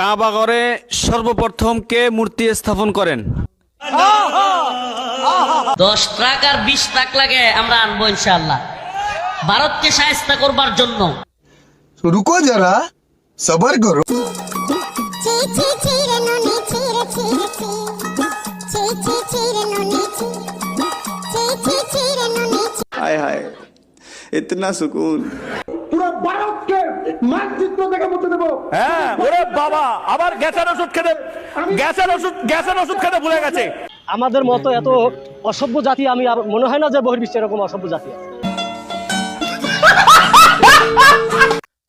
কাবা ঘরে সর্বপ্রথম কে মূর্তি স্থাপন করেন? 10 ট্রাক আর 20 ট্রাক লাগে আমরা আনবো ইনশাআল্লাহ ভারতকে শায়েস্তা করবার জন্য। रुको जरा सबर करो। हाय हाय इतना सुकून। পুরো ভারতকে মানচিত্র দেখে মুছে দেবো। হ্যাঁ ওরে বাবা আবার গ্যাসের ওষুধ খেতে ভুলে গেছে। আমাদের মতো এত অসভ্য জাতি আমি আর মনে হয় না যে বহির্বিশ্বে এরকম অসভ্য জাতি আছে।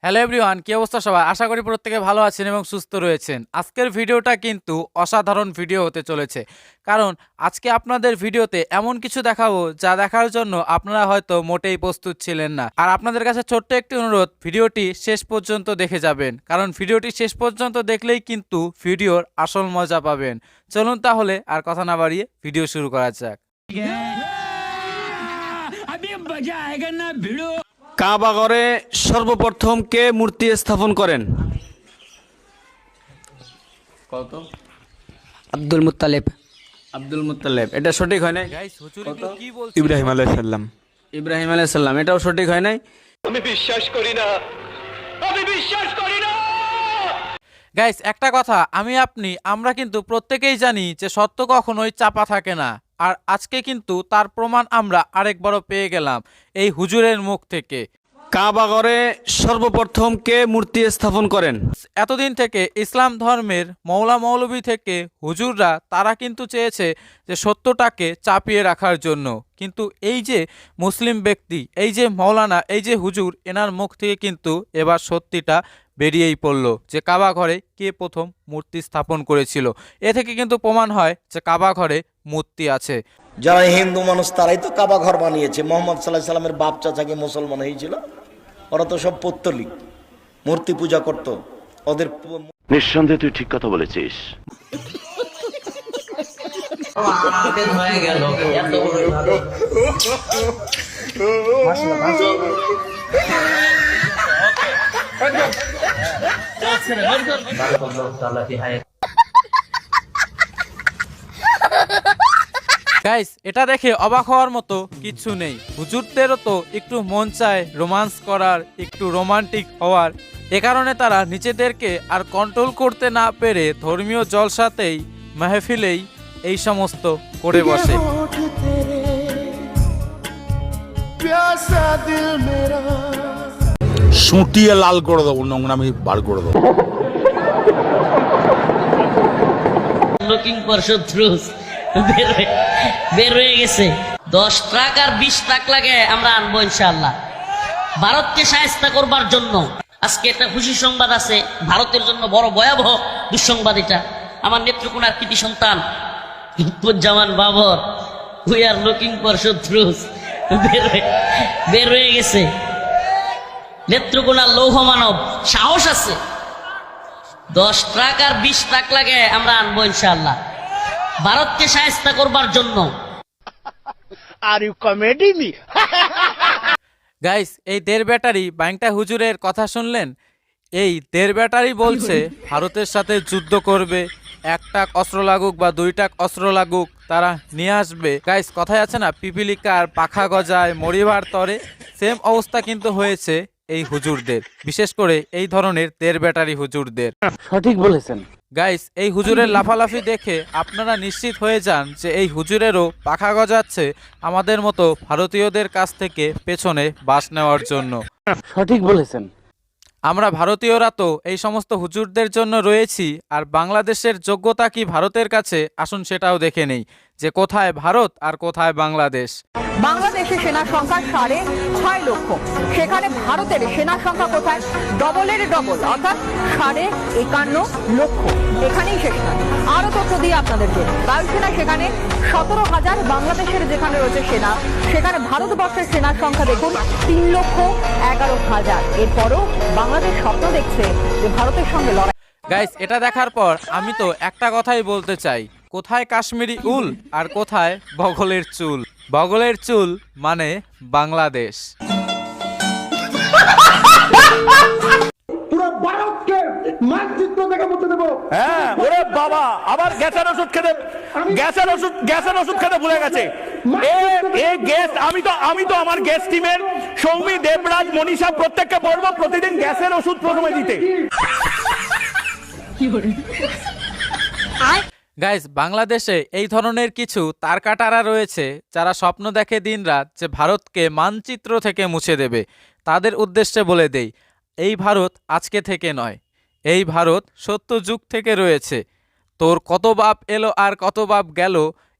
হ্যালো এভরিওয়ান, কি অবস্থা সবাই? আশা করি প্রত্যেকে ভালো আছেন এবং সুস্থ রয়েছেন। আজকের ভিডিওটা কিন্তু অসাধারণ ভিডিও হতে চলেছে, কারণ আজকে আপনাদের ভিডিওতে এমন কিছু দেখাবো যা দেখার জন্য আপনারা হয়তো মোটেই প্রস্তুত ছিলেন না। আর আপনাদের কাছে ছোট্ট একটি অনুরোধ, ভিডিওটি শেষ পর্যন্ত দেখে যাবেন, কারণ ভিডিওটি শেষ পর্যন্ত দেখলেই কিন্তু ভিডিওর আসল মজা পাবেন। চলুন তাহলে আর কথা না বাড়িয়ে ভিডিও শুরু করা যাক। কাবা ঘরে সর্বপ্রথম কে মূর্তি স্থাপন করেন? কত? Abdul Muttalib. Abdul Muttalib. এটা সঠিক হয় নাই। গাইস হুজুর এগুলো কি বলছে? ইব্রাহিম আলাইহিস সালাম। ইব্রাহিম আলাইহিস সালাম, এটাও সঠিক হয় নাই। গাইস একটা কথা, আমরা কিন্তু প্রত্যেকেই জানি যে সত্য কখনোই চাপা থাকে না। আর আজকে কিন্তু তার প্রমাণ আমরা আরেকবারও পেয়ে গেলাম এই হুজুরের মুখ থেকে। কাবা ঘরে সর্বপ্রথম কে মূর্তি স্থাপন করেন? এতদিন থেকে ইসলাম ধর্মের মৌলা মৌলবী থেকে হুজুররা তারা কিন্তু চেয়েছে যে সত্যটাকে চাপিয়ে রাখার জন্য, কিন্তু এই যে মুসলিম ব্যক্তি, এই যে মৌলানা, এই যে হুজুর, এনার মুখ থেকে কিন্তু এবার সত্যিটা বেরিয়েই পড়ল যে কাবা ঘরে কে প্রথম মূর্তি স্থাপন করেছিল। এ থেকে কিন্তু প্রমাণ হয় যে কাবা ঘরে মূর্তি আছে। যারা হিন্দু মানুষ তারাই তো কাবা ঘর বানিয়েছে। মোহাম্মদ সাল্লাল্লাহু আলাইহি সাল্লামের বাপ চাচাকে মুসলমান হয়েছিল, ওরা তো সব পত্তলিক, মূর্তি পূজা করত। ওদের নিঃসন্দেহে তুই ঠিক কথা বলেছিস। হয়ে গেল এত বড় ভালো। গাইস এটা দেখে অবাক হওয়ার মতো কিছু নেই। হুজুরদেরও তো একটু মন চায় রোমান্স করার, একটু রোমান্টিক হওয়ার। এ কারণে তারা নিজেদেরকে আর কন্ট্রোল করতে না পেরে ধর্মীয় জলসাতেই, মাহফিলেই এই সমস্ত করে বসে। সুটিয়ে লাল করে দেবো, নোংরামি বার করে দেবো। লুকিং ফর শত্রুস বের হয়ে গেছে। 10 ট্রাক আর 20 ট্রাক লাগে আমরা আনবো ইনশাআল্লাহ ভারতকে শায়েস্তা করবার জন্য। আজকে একটা খুশি সংবাদ আছে, ভারতের জন্য বড় ভয়াবহ দুঃসংবাদ এটা। আমার নেত্রকোনার কৃতি সন্তান Lutfuzzaman Babar, we are looking for শত্রুস বের হয়ে গেছে। নেত্রকোনার লৌহ মানব, সাহস আছে। 10 ট্রাক আর 20 ট্রাক লাগে আমরা আনবো ইনশাআল্লাহ ভারতকে শায়েস্তা করবার জন্য। Are you comedy me? Guys এই দেড় ব্যাটারি বাইংটা হুজুরের কথা শুনলেন? এই দেড় ব্যাটারি বলছে ভারতের সাথে যুদ্ধ করবে, 1 টাক অস্ত্র লাগুক বা 2 টাক অস্ত্র লাগুক তারা নিয়ে আসবে। গাইস কথায় আছে না, পিপিলিকার পাখা গজায় মরিবার তরে, সেম অবস্থা কিন্তু হয়েছে এই হুজুরদের, বিশেষ করে এই ধরনের দেড় ব্যাটারি হুজুরদের। সঠিক বলেছেন। গাইস এই হুজুরের লাফালাফি দেখে আপনারা নিশ্চিত হয়ে যান যে এই হুজুরেরও পাখা গজাচ্ছে আমাদের মতো ভারতীয়দের কাছ থেকে পেছনে বাস নেওয়ার জন্য। সঠিক বলেছেন। আমরা ভারতীয়রা তো এই সমস্ত হুজুরদের জন্য রয়েছি। আর বাংলাদেশের যোগ্যতা কি ভারতের কাছে? আসুন সেটাও দেখে নেই যে কোথায় ভারত আর কোথায় বাংলাদেশ। বাংলাদেশের সেনা সংখ্যা 6.5 লক্ষ, সেখানে ভারতের সেনা সংখ্যা কোথায়? ডবলের ডবল, অর্থাৎ 51 লক্ষ। এখানেই শেষ নয়, আরো তথ্য দিয়ে আপনাদেরকে। বায়ুসেনা সেখানে 17,000, বাংলাদেশের যেখানে রয়েছে সেনা, সেখানে ভারতবর্ষের সেনার সংখ্যা দেখুন 3,11,000। এরপরও বাংলাদেশ স্বপ্ন দেখছে যে ভারতের সঙ্গে লড়াই। গাইস এটা দেখার পর আমি তো একটা কথাই বলতে চাই, কোথায় কাশ্মীরি উল আর কোথায় বগলের চুল? বগলের চুল মানে বাংলাদেশ। পুরো ভারতকে মানচিত্র থেকে মুছে দেবো। হ্যাঁ, ওরে বাবা, আবার গ্যাসের ওষুধ খেতে ভুলে গেছে। আমি তো আমার গ্যাস টিমের সৌমি, দেবরাজ, মনীষা প্রত্যেককে বলবো প্রতিদিন গ্যাসের ওষুধ প্রথমে দিতে। গাইস, বাংলাদেশে এই ধরনের কিছু তারকাটারা রয়েছে যারা স্বপ্ন দেখে দিনরাত যে ভারতকে মানচিত্র থেকে মুছে দেবে। তাদের উদ্দেশ্যে বলে দেই, এই ভারত আজকে থেকে নয়, এই ভারত সত্যযুগ থেকে রয়েছে। তোর কত বাপ এলো আর কত বাপ গেল,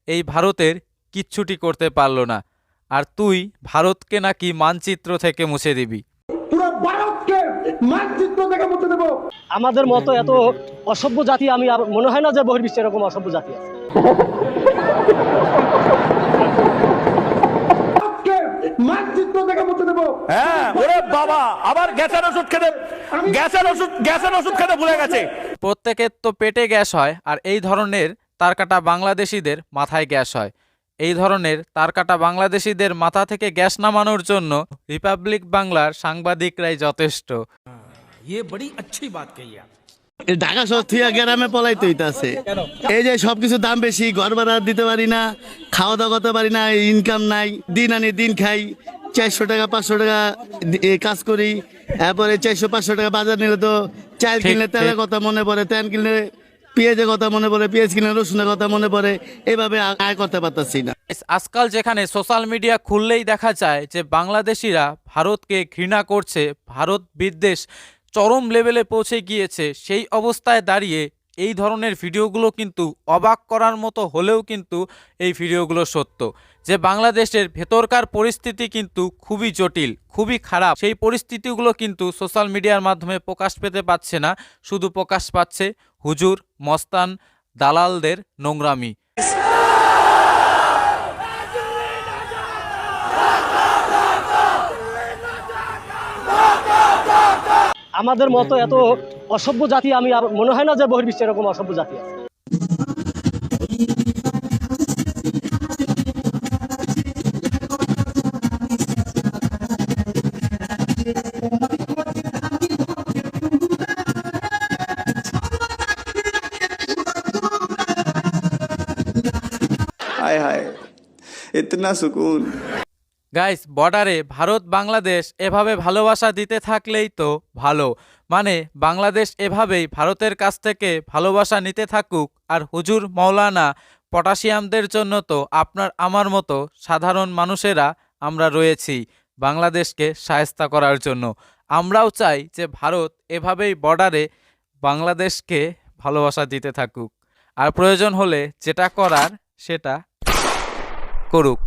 এই ভারতের কিচ্ছুটি করতে পারলো না, আর তুই ভারতকে নাকি মানচিত্র থেকে মুছে দিবি। পুরো ভারতকে মানচিত্র থেকে মুছে দেবো। আমাদের মতো এত অসভ্য জাতি আমি আর মনে হয় না যে বহির্বিশ্বে এরকম অসভ্য জাতি আছে। ভারতকে মানচিত্র থেকে মুছে দেবো। হ্যাঁ, ওরে বাবা, আবার গ্যাসের ওষুধ খেতে ভুলে গেছে। প্রত্যেকের তো পেটে গ্যাস হয়, আর এই ধরনের তারকাটা বাংলাদেশিদের মাথায় গ্যাস হয়। এই ধরনের তারকাটা বাংলাদেশিদের মাথা থেকে গ্যাস নামানোর জন্য রিপাবলিক বাংলার সাংবাদিকরাই যথেষ্ট। ঢাকা শহর থেকে গ্রামে পলাইতে হইতাছে। এই যে সবকিছু দাম বেশি, ঘর ভাড়া দিতে পারি না, খাওয়া দাওয়া করতে পারি না, ইনকাম নাই, দিন আনি দিন খাই, 400 টাকা 500 টাকা কাজ করি, এরপরে 400-500 টাকা বাজার নিলে তো চাল কিনলে তেলের কথা মনে পড়ে, তেল কিনলে পেঁয়াজের কথা মনে পড়ে, পেঁয়াজ কিনলে রসুনের কথা মনে পড়ে, এইভাবে আয় করতে পারতাছি না। আজকাল যেখানে সোশ্যাল মিডিয়া খুললেই দেখা যায় যে বাংলাদেশিরা ভারতকে ঘৃণা করছে, ভারত বিদ্বেষ চরম লেভেলে পৌঁছে গিয়েছে, সেই অবস্থায় দাঁড়িয়ে এই ধরনের ভিডিওগুলো কিন্তু অবাক করার মতো হলেও কিন্তু এই ভিডিওগুলো সত্য যে বাংলাদেশের ভেতরকার পরিস্থিতি কিন্তু খুবই জটিল, খুবই খারাপ। সেই পরিস্থিতিগুলো কিন্তু সোশ্যাল মিডিয়ার মাধ্যমে প্রকাশ পেতে পাচ্ছে না, শুধু প্রকাশ পাচ্ছে হুজুর, মস্তান, দালালদের নোংরামি। আমাদের মতো এত অসভ্য জাতি আমি আর মনে হয় না যে বহির্বিশ্বে এরকম অসভ্য জাতি আছে। हाय हाय, इतना सुकून। গাইস, বর্ডারে ভারত বাংলাদেশ এভাবে ভালোবাসা দিতে থাকলেই তো ভালো। মানে বাংলাদেশ এভাবেই ভারতের কাছ থেকে ভালোবাসা নিতে থাকুক, আর হুজুর, মৌলানা, পটাশিয়ামদের জন্য তো আপনার আমার মতো সাধারণ মানুষেরা আমরা রয়েছি বাংলাদেশকে শায়েস্তা করার জন্য। আমরাও চাই যে ভারত এভাবেই বর্ডারে বাংলাদেশকে ভালোবাসা দিতে থাকুক, আর প্রয়োজন হলে যেটা করার সেটা করুক।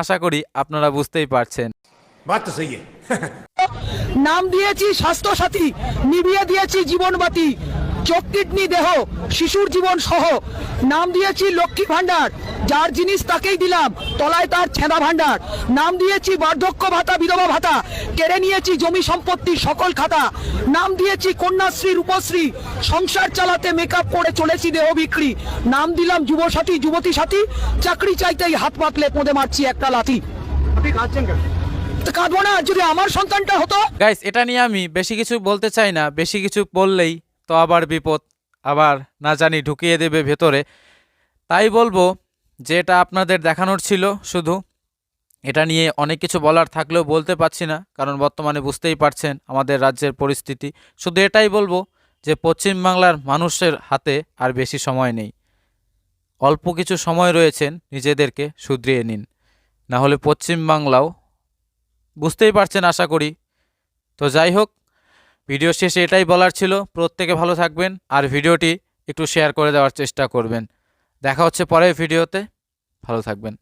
আশা করি আপনারা বুঝতেই পারছেন। নাম দিয়েছি স্বাস্থ্য সাথী, নিভিয়ে দিয়েছি জীবনবাতি, চোখ কিডনি দেহ শিশুর জীবন সহ। নাম দিয়েছি লক্ষ্মী ভান্ডার, যার জিনিস তাকেই দিলাম, তলায় তার ছেঁদা ভান্ডার। নাম দিয়েছি বার্ধক্য ভাতা, বিধবা ভাতা, কেড়ে নিয়েছি জমি সম্পত্তি সকল খাতা। নাম দিয়েছি কন্যাশ্রী, রূপশ্রী, সংসার চালাতে মেকআপ করে চলেছি দেহ বিক্রি। নাম দিলাম যুবসাথী, যুবতী সাথী, চাকরি চাইতেই হাত পাতলে পোঁদে মারছি একটা লাথি। কাঁদবো না যদি আমার সন্তানটা হতো। গাইস, এটা নিয়ে আমি বেশি কিছু বলতে চাই না, বেশি কিছু বললেই তো আবার বিপদ, আবার না জানি ঢুকিয়ে দেবে ভেতরে। তাই বলবো যে এটা আপনাদের দেখানোর ছিল শুধু। এটা নিয়ে অনেক কিছু বলার থাকলেও বলতে পারছি না, কারণ বর্তমানে বুঝতেই পারছেন আমাদের রাজ্যের পরিস্থিতি। শুধু এটাই বলবো যে পশ্চিমবাংলার মানুষের হাতে আর বেশি সময় নেই, অল্প কিছু সময় রয়েছেন, নিজেদেরকে শুধরিয়ে নিন, না হলে পশ্চিমবাংলাও, বুঝতেই পারছেন আশা করি। তো যাই হোক, ভিডিও শেষে এটাই বলার ছিল, প্রত্যেকে ভালো থাকবেন, আর ভিডিওটি একটু শেয়ার করে দেওয়ার চেষ্টা করবেন। দেখা হচ্ছে পরের ভিডিওতে, ভালো থাকবেন।